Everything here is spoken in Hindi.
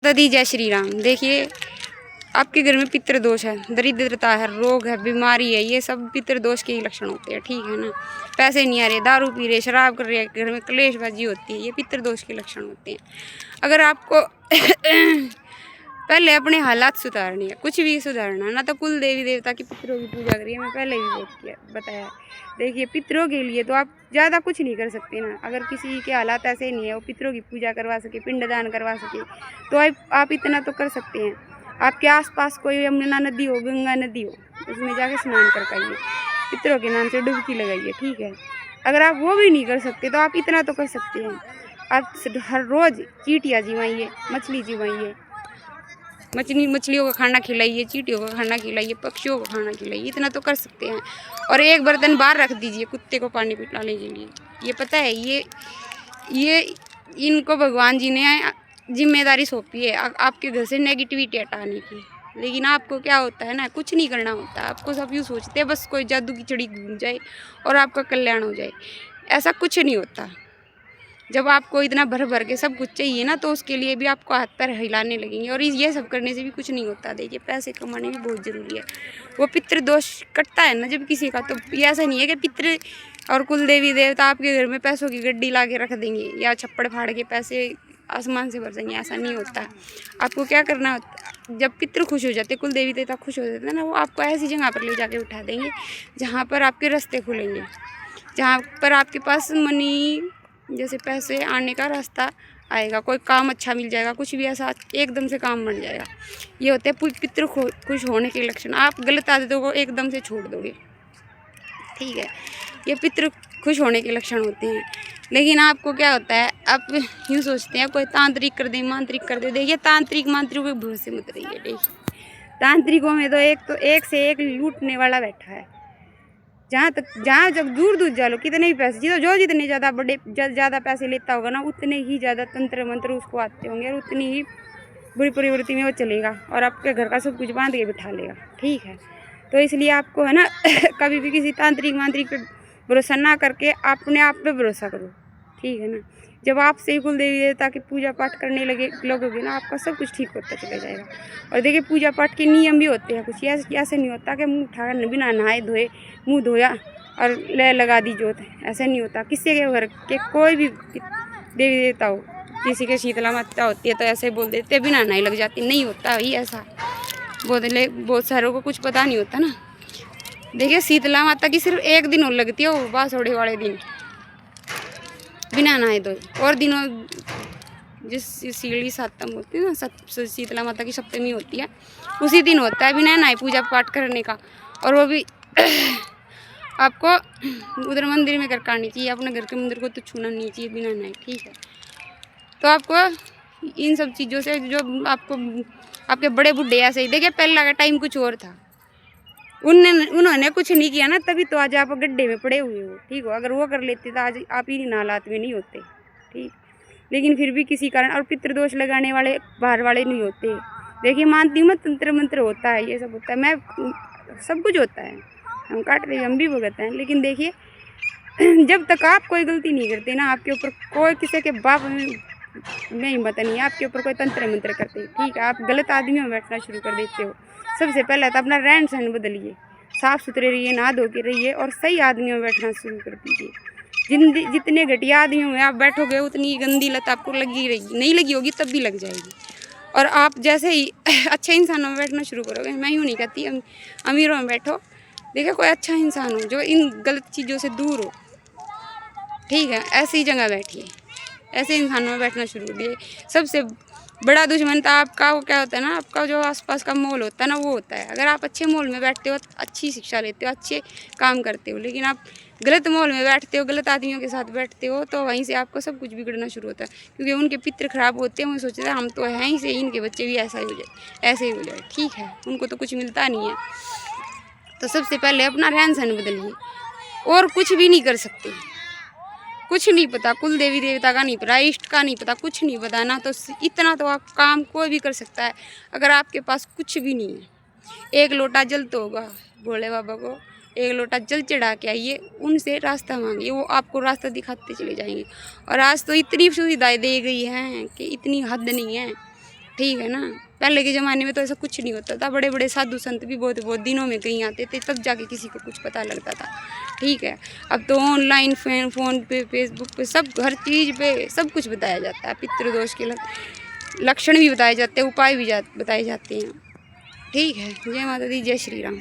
दादी जय श्री राम। देखिए, आपके घर में पितृदोष है, दरिद्रता है, रोग है, बीमारी है, ये सब पितृदोष के ही लक्षण होते हैं। ठीक है ना। पैसे नहीं आ रहे, दारू पी रहे, शराब कर रहे, घर में कलेशबाजी होती है, ये पितृदोष के लक्षण होते हैं। अगर आपको पहले अपने हालात सुधारनी है, कुछ भी सुधारना ना, तो कुल देवी देवता की पितरों की पूजा करिए। मैं पहले भी बताया। देखिए, पितरों के लिए तो आप ज़्यादा कुछ नहीं कर सकते ना। अगर किसी के हालात ऐसे नहीं है वो पितरों की पूजा करवा सके, पिंडदान करवा सके, तो आप इतना तो कर सकते हैं। आपके आसपास कोई यमुना नदी हो, गंगा नदी हो, उसमें जाके स्नान कर पाइए, पितरों के नाम से डुबकी लगाइए। ठीक है। अगर आप वो भी नहीं कर सकते तो आप इतना तो कर सकते हैं, आप हर रोज़ चींटियाँ जिवाइए, मछली जिवाइए, मछलियों का खाना खिलाइए, चींटियों का खाना खिलाइए, पक्षियों को खाना खिलाइए, इतना तो कर सकते हैं। और एक बर्तन बाहर रख दीजिए कुत्ते को पानी पिलाने के लिए। ये पता है, ये इनको भगवान जी ने जिम्मेदारी सौंपी है आपके घर से नेगेटिविटी हटाने की। लेकिन आपको क्या होता है ना, कुछ नहीं करना होता। आपको सब यूँ सोचते हैं बस कोई जादू की छड़ी घूम जाए और आपका कल्याण हो जाए। ऐसा कुछ नहीं होता। जब आपको इतना भर भर के सब कुछ चाहिए ना, तो उसके लिए भी आपको हाथ पैर हिलाने लगेंगे, और ये सब करने से भी कुछ नहीं होता। देखिए, पैसे कमाने भी बहुत ज़रूरी है। वो पितृदोष कटता है ना जब किसी का, तो ये ऐसा नहीं है कि पितृ और कुल देवी देवता आपके घर में पैसों की गड्डी ला के रख देंगे या छप्पड़ फाड़ के पैसे आसमान से बरसेंगे। ऐसा नहीं होता। आपको क्या करना होता, जब पितृ खुश हो जाते, कुल देवी देवता खुश हो जाते हैं ना, वो आपको ऐसी जगह पर ले जाके उठा देंगे जहाँ पर आपके रास्ते खुलेंगे, जहाँ पर आपके पास मनी, जैसे पैसे आने का रास्ता आएगा, कोई काम अच्छा मिल जाएगा, कुछ भी ऐसा एकदम से काम बन जाएगा। ये होते हैं पितृ खुश होने के लक्षण। आप गलत आदतों को एकदम से छोड़ दोगे। ठीक है। ये पितृ खुश होने के लक्षण होते हैं। लेकिन आपको क्या होता है, आप यूँ सोचते हैं कोई तांत्रिक कर दे, मांत्रिक कर दे। देखिए, तांत्रिक मांत्रिकों के भरोसे मत रहिए। देखिए, तांत्रिकों में तो एक से एक लूटने वाला बैठा है। जहाँ जब दूर दूर जा लो, कितने भी पैसे जो जितने ज़्यादा पैसे लेता होगा ना, उतने ही ज़्यादा तंत्र मंत्र उसको आते होंगे, और उतनी ही बुरी प्रवृत्ति में वो चलेगा और आपके घर का सब कुछ बांध के बिठा लेगा। ठीक है। तो इसलिए आपको है ना कभी भी किसी तांत्रिक मांत्रिक पर भरोसा ना करके अपने आप पे भरोसा करो। ठीक है ना। जब आप से कुल देवी देवता की पूजा पाठ करने लगोगे ना, आपका सब कुछ ठीक होता चला जाएगा। और देखिए, पूजा पाठ के नियम भी होते हैं कुछ। ऐसे नहीं होता कि मुँह उठाकर बिना नहाए धोए मुँह धोया और ले लगा दी जोत। ऐसे नहीं होता। किसी के घर के कोई भी देवी देवता हो, किसी के शीतला माता होती है तो ऐसे बोल देते बिना नहाए लग जाती। नहीं होता भाई ऐसा। बहुत सारों को कुछ पता नहीं होता ना। देखिए, शीतला माता की सिर्फ एक दिन और लगती है, वो बासोड़े वाले दिन बिना नहाए धोए। और दिनों जिस सीढ़ी सातम होती है ना, शीतला माता की सप्तमी होती है, उसी दिन होता है बिना नहाए पूजा पाठ करने का। और वो भी आपको उधर मंदिर में करके आनी चाहिए। अपने घर के मंदिर को तो छूना नहीं चाहिए बिना नहाए। ठीक है। तो आपको इन सब चीज़ों से, जो आपको आपके बड़े बूढ़े ऐसे ही, देखिए पहले का टाइम कुछ और था। उन्होंने कुछ नहीं किया ना, तभी तो आज आप गड्ढे में पड़े हुए हो। ठीक हो। अगर वो कर लेते तो आज आप ही इन हालात में नहीं होते। ठीक। लेकिन फिर भी किसी कारण, और पितृदोष लगाने वाले बाहर वाले नहीं होते। देखिए, मानती हूँ मैं, तंत्र मंत्र होता है, ये सब होता है, मैं सब कुछ होता है, हम काट रहे, हम भी भुगतते हैं। लेकिन देखिए, जब तक आप कोई गलती नहीं करते ना, आपके ऊपर कोई किसी के बाप में हिम्मत नहीं है आपके ऊपर कोई तंत्र मंत्र करते। ठीक है। आप गलत आदमियों में बैठना शुरू कर देते हो। सबसे पहले तो अपना रहन सहन बदलिए, साफ़ सुथरे रहिए, नहा धो के रहिए, और सही आदमियों में बैठना शुरू कर दीजिए। जितने घटिया आदमियों में आप बैठोगे, उतनी गंदी लत आपको लगी रहेगी। नहीं लगी होगी तब भी लग जाएगी। और आप जैसे ही अच्छे इंसानों में बैठना शुरू करोगे, मैं यूँ नहीं कहती अमीरों में बैठो, देखिए कोई अच्छा इंसान हो जो इन गलत चीज़ों से दूर हो। ठीक है। ऐसी जगह बैठिए, ऐसे इंसानों में बैठना शुरू कर दिए। सबसे बड़ा दुश्मन तो आपका वो क्या होता है ना, आपका जो आसपास का माहौल होता है ना, वो होता है। अगर आप अच्छे माहौल में बैठते हो, अच्छी शिक्षा लेते हो, अच्छे काम करते हो, लेकिन आप गलत माहौल में बैठते हो, गलत आदमियों के साथ बैठते हो, तो वहीं से आपको सब कुछ बिगड़ना शुरू होता है। क्योंकि उनके पित्र खराब होते हैं, वो सोचते हैं हम तो हैं ही से, इनके बच्चे भी ऐसा ही हो जाए, ऐसे ही हो जाए। ठीक है। उनको तो कुछ मिलता नहीं है। तो सबसे पहले अपना रहन सहन बदलिए, और कुछ भी नहीं कर सकते। कुछ नहीं पता, कुल देवी देवता का नहीं पता, इष्ट का नहीं पता, कुछ नहीं पता ना, तो इतना तो आप काम कोई भी कर सकता है। अगर आपके पास कुछ भी नहीं है, एक लोटा जल तो होगा, भोले बाबा को एक लोटा जल चढ़ा के आइए, उनसे रास्ता मांगिए, वो आपको रास्ता दिखाते चले जाएंगे। और आज तो इतनी सुविधाएं दी गई हैं कि इतनी हद नहीं है। ठीक है ना। पहले के ज़माने में तो ऐसा कुछ नहीं होता था, बड़े बड़े साधु संत भी बहुत बहुत दिनों में कहीं आते थे, तब जाके किसी को कुछ पता लगता था। ठीक है, अब तो ऑनलाइन फ़ोन पे, फेसबुक पे, सब हर चीज़ पे सब कुछ बताया जाता है। पितृदोष के लक्षण भी बताए जाते हैं, उपाय भी बताए जाते हैं। ठीक है, जय माता दी, जय श्री राम।